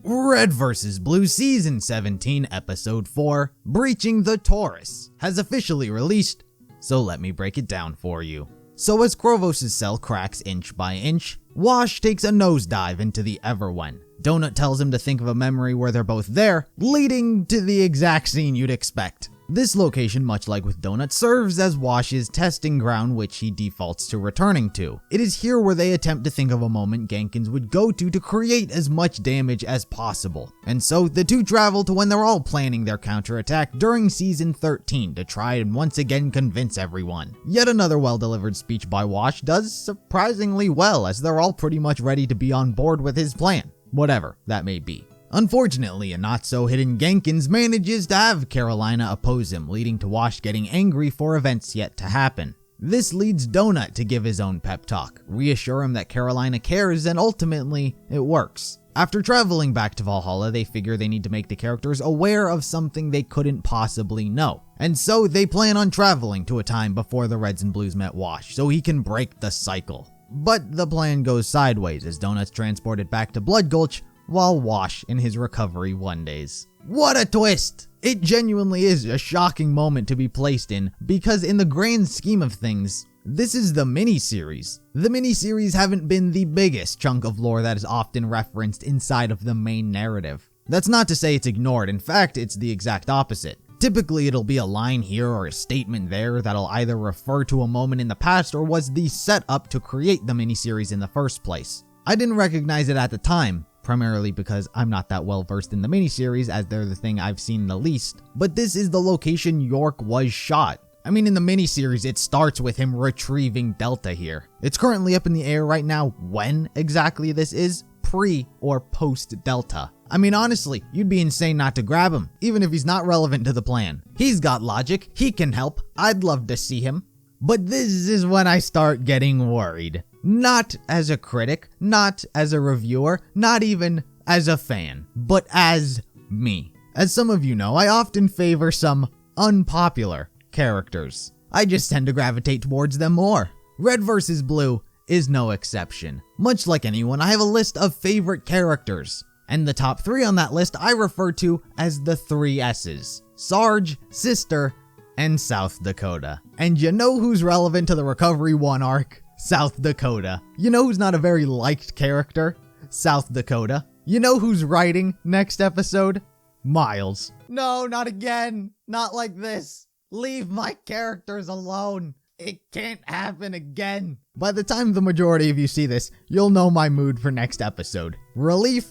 Red vs. Blue Season 17 Episode 4, Breaching the Taurus, has officially released, so let me break it down for you. So as Krovos' cell cracks inch by inch, Wash takes a nosedive into the Everwen. Donut tells him to think of a memory where they're both there, leading to the exact scene you'd expect. This location, much like with Donut, serves as Wash's testing ground, which he defaults to returning to. It is here where they attempt to think of a moment Genkins would go to create as much damage as possible. And so the two travel to when they're all planning their counterattack during Season 13 to try and once again convince everyone. Yet another well-delivered speech by Wash does surprisingly well, as they're all pretty much ready to be on board with his plan, whatever that may be. Unfortunately, a not-so-hidden Genkins manages to have Carolina oppose him, leading to Wash getting angry for events yet to happen. This leads Donut to give his own pep talk, reassure him that Carolina cares, and ultimately, it works. After traveling back to Valhalla, they figure they need to make the characters aware of something they couldn't possibly know. And so they plan on traveling to a time before the Reds and Blues met Wash, so he can break the cycle. But the plan goes sideways as Donut's transported back to Blood Gulch, while Wash in his recovery 1 days. What a twist! It genuinely is a shocking moment to be placed in, because in the grand scheme of things, this is the miniseries. The miniseries haven't been the biggest chunk of lore that is often referenced inside of the main narrative. That's not to say it's ignored, in fact, it's the exact opposite. Typically, it'll be a line here or a statement there that'll either refer to a moment in the past or was the setup to create the miniseries in the first place. I didn't recognize it at the time, primarily because I'm not that well versed in the miniseries, as they're the thing I've seen the least, but this is the location York was shot. I mean, in the miniseries, it starts with him retrieving Delta here. It's currently up in the air right now when exactly this is, pre or post Delta. I mean, honestly, you'd be insane not to grab him, even if he's not relevant to the plan. He's got logic, he can help, I'd love to see him. But this is when I start getting worried. Not as a critic, not as a reviewer, not even as a fan, but as me. As some of you know, I often favor some unpopular characters. I just tend to gravitate towards them more. Red vs. Blue is no exception. Much like anyone, I have a list of favorite characters, and the top 3 on that list I refer to as the 3 S's: Sarge, Sister, and South Dakota. And you know who's relevant to the Recovery 1 arc? South Dakota. You know who's not a very liked character? South Dakota. You know who's writing next episode? Miles. No, not again. Not like this. Leave my characters alone. It can't happen again. By the time the majority of you see this, you'll know my mood for next episode. Relief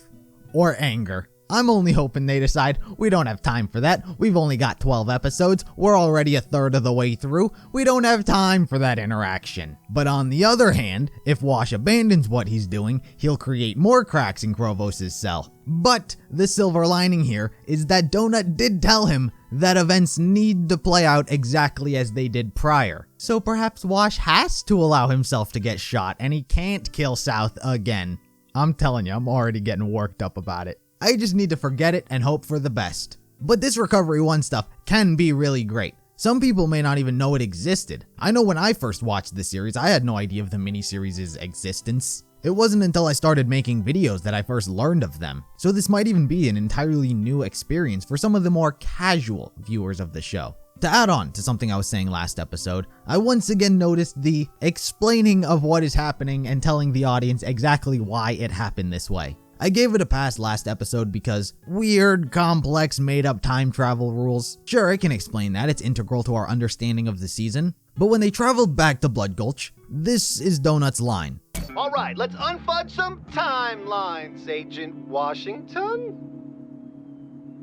or anger. I'm only hoping they decide we don't have time for that. We've only got 12 episodes. We're already a third of the way through. We don't have time for that interaction. But on the other hand, if Wash abandons what he's doing, he'll create more cracks in Krovos' cell. But the silver lining here is that Donut did tell him that events need to play out exactly as they did prior. So perhaps Wash has to allow himself to get shot and he can't kill South again. I'm telling you, I'm already getting worked up about it. I just need to forget it and hope for the best. But this Recovery 1 stuff can be really great. Some people may not even know it existed. I know when I first watched the series, I had no idea of the miniseries' existence. It wasn't until I started making videos that I first learned of them. So this might even be an entirely new experience for some of the more casual viewers of the show. To add on to something I was saying last episode, I once again noticed the explaining of what is happening and telling the audience exactly why it happened this way. I gave it a pass last episode because weird, complex, made-up time travel rules. Sure, I can explain that, it's integral to our understanding of the season. But when they traveled back to Blood Gulch, this is Donut's line. Alright, let's unfudge some timelines, Agent Washington.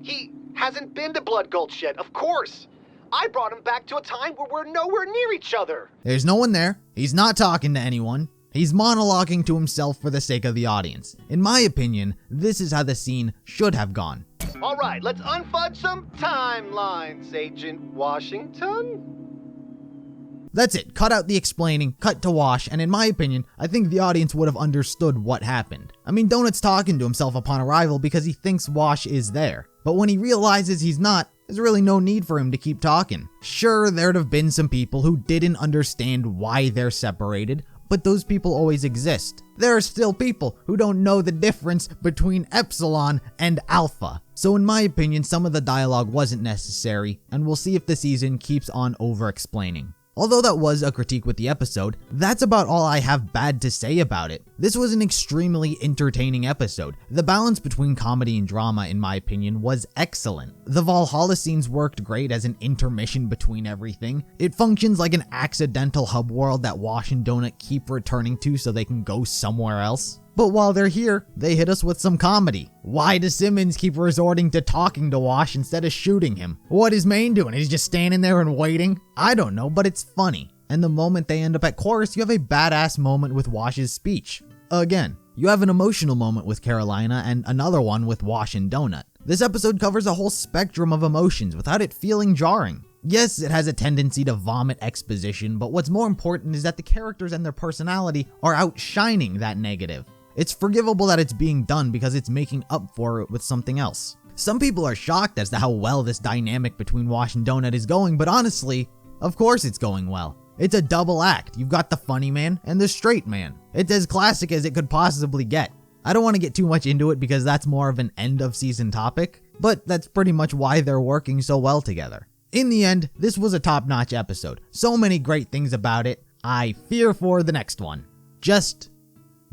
He hasn't been to Blood Gulch yet, of course. I brought him back to a time where we're nowhere near each other. There's no one there, he's not talking to anyone. He's monologuing to himself for the sake of the audience. In my opinion, this is how the scene should have gone. Alright, let's unfudge some timelines, Agent Washington. That's it, cut out the explaining, cut to Wash, and in my opinion, I think the audience would have understood what happened. I mean, Donut's talking to himself upon arrival because he thinks Wash is there. But when he realizes he's not, there's really no need for him to keep talking. Sure, there'd have been some people who didn't understand why they're separated, but those people always exist. There are still people who don't know the difference between epsilon and alpha. So in my opinion, some of the dialogue wasn't necessary, and we'll see if the season keeps on over-explaining. Although that was a critique with the episode, that's about all I have bad to say about it. This was an extremely entertaining episode. The balance between comedy and drama, in my opinion, was excellent. The Valhalla scenes worked great as an intermission between everything. It functions like an accidental hub world that Wash and Donut keep returning to so they can go somewhere else. But while they're here, they hit us with some comedy. Why does Simmons keep resorting to talking to Wash instead of shooting him? What is Maine doing? He's just standing there and waiting? I don't know, but it's funny. And the moment they end up at chorus, you have a badass moment with Wash's speech. Again, you have an emotional moment with Carolina and another one with Wash and Donut. This episode covers a whole spectrum of emotions without it feeling jarring. Yes, it has a tendency to vomit exposition, but what's more important is that the characters and their personality are outshining that negative. It's forgivable that it's being done because it's making up for it with something else. Some people are shocked as to how well this dynamic between Wash and Donut is going, but honestly, of course it's going well. It's a double act. You've got the funny man and the straight man. It's as classic as it could possibly get. I don't want to get too much into it because that's more of an end of season topic, but that's pretty much why they're working so well together. In the end, this was a top-notch episode. So many great things about it. I fear for the next one. Just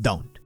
don't.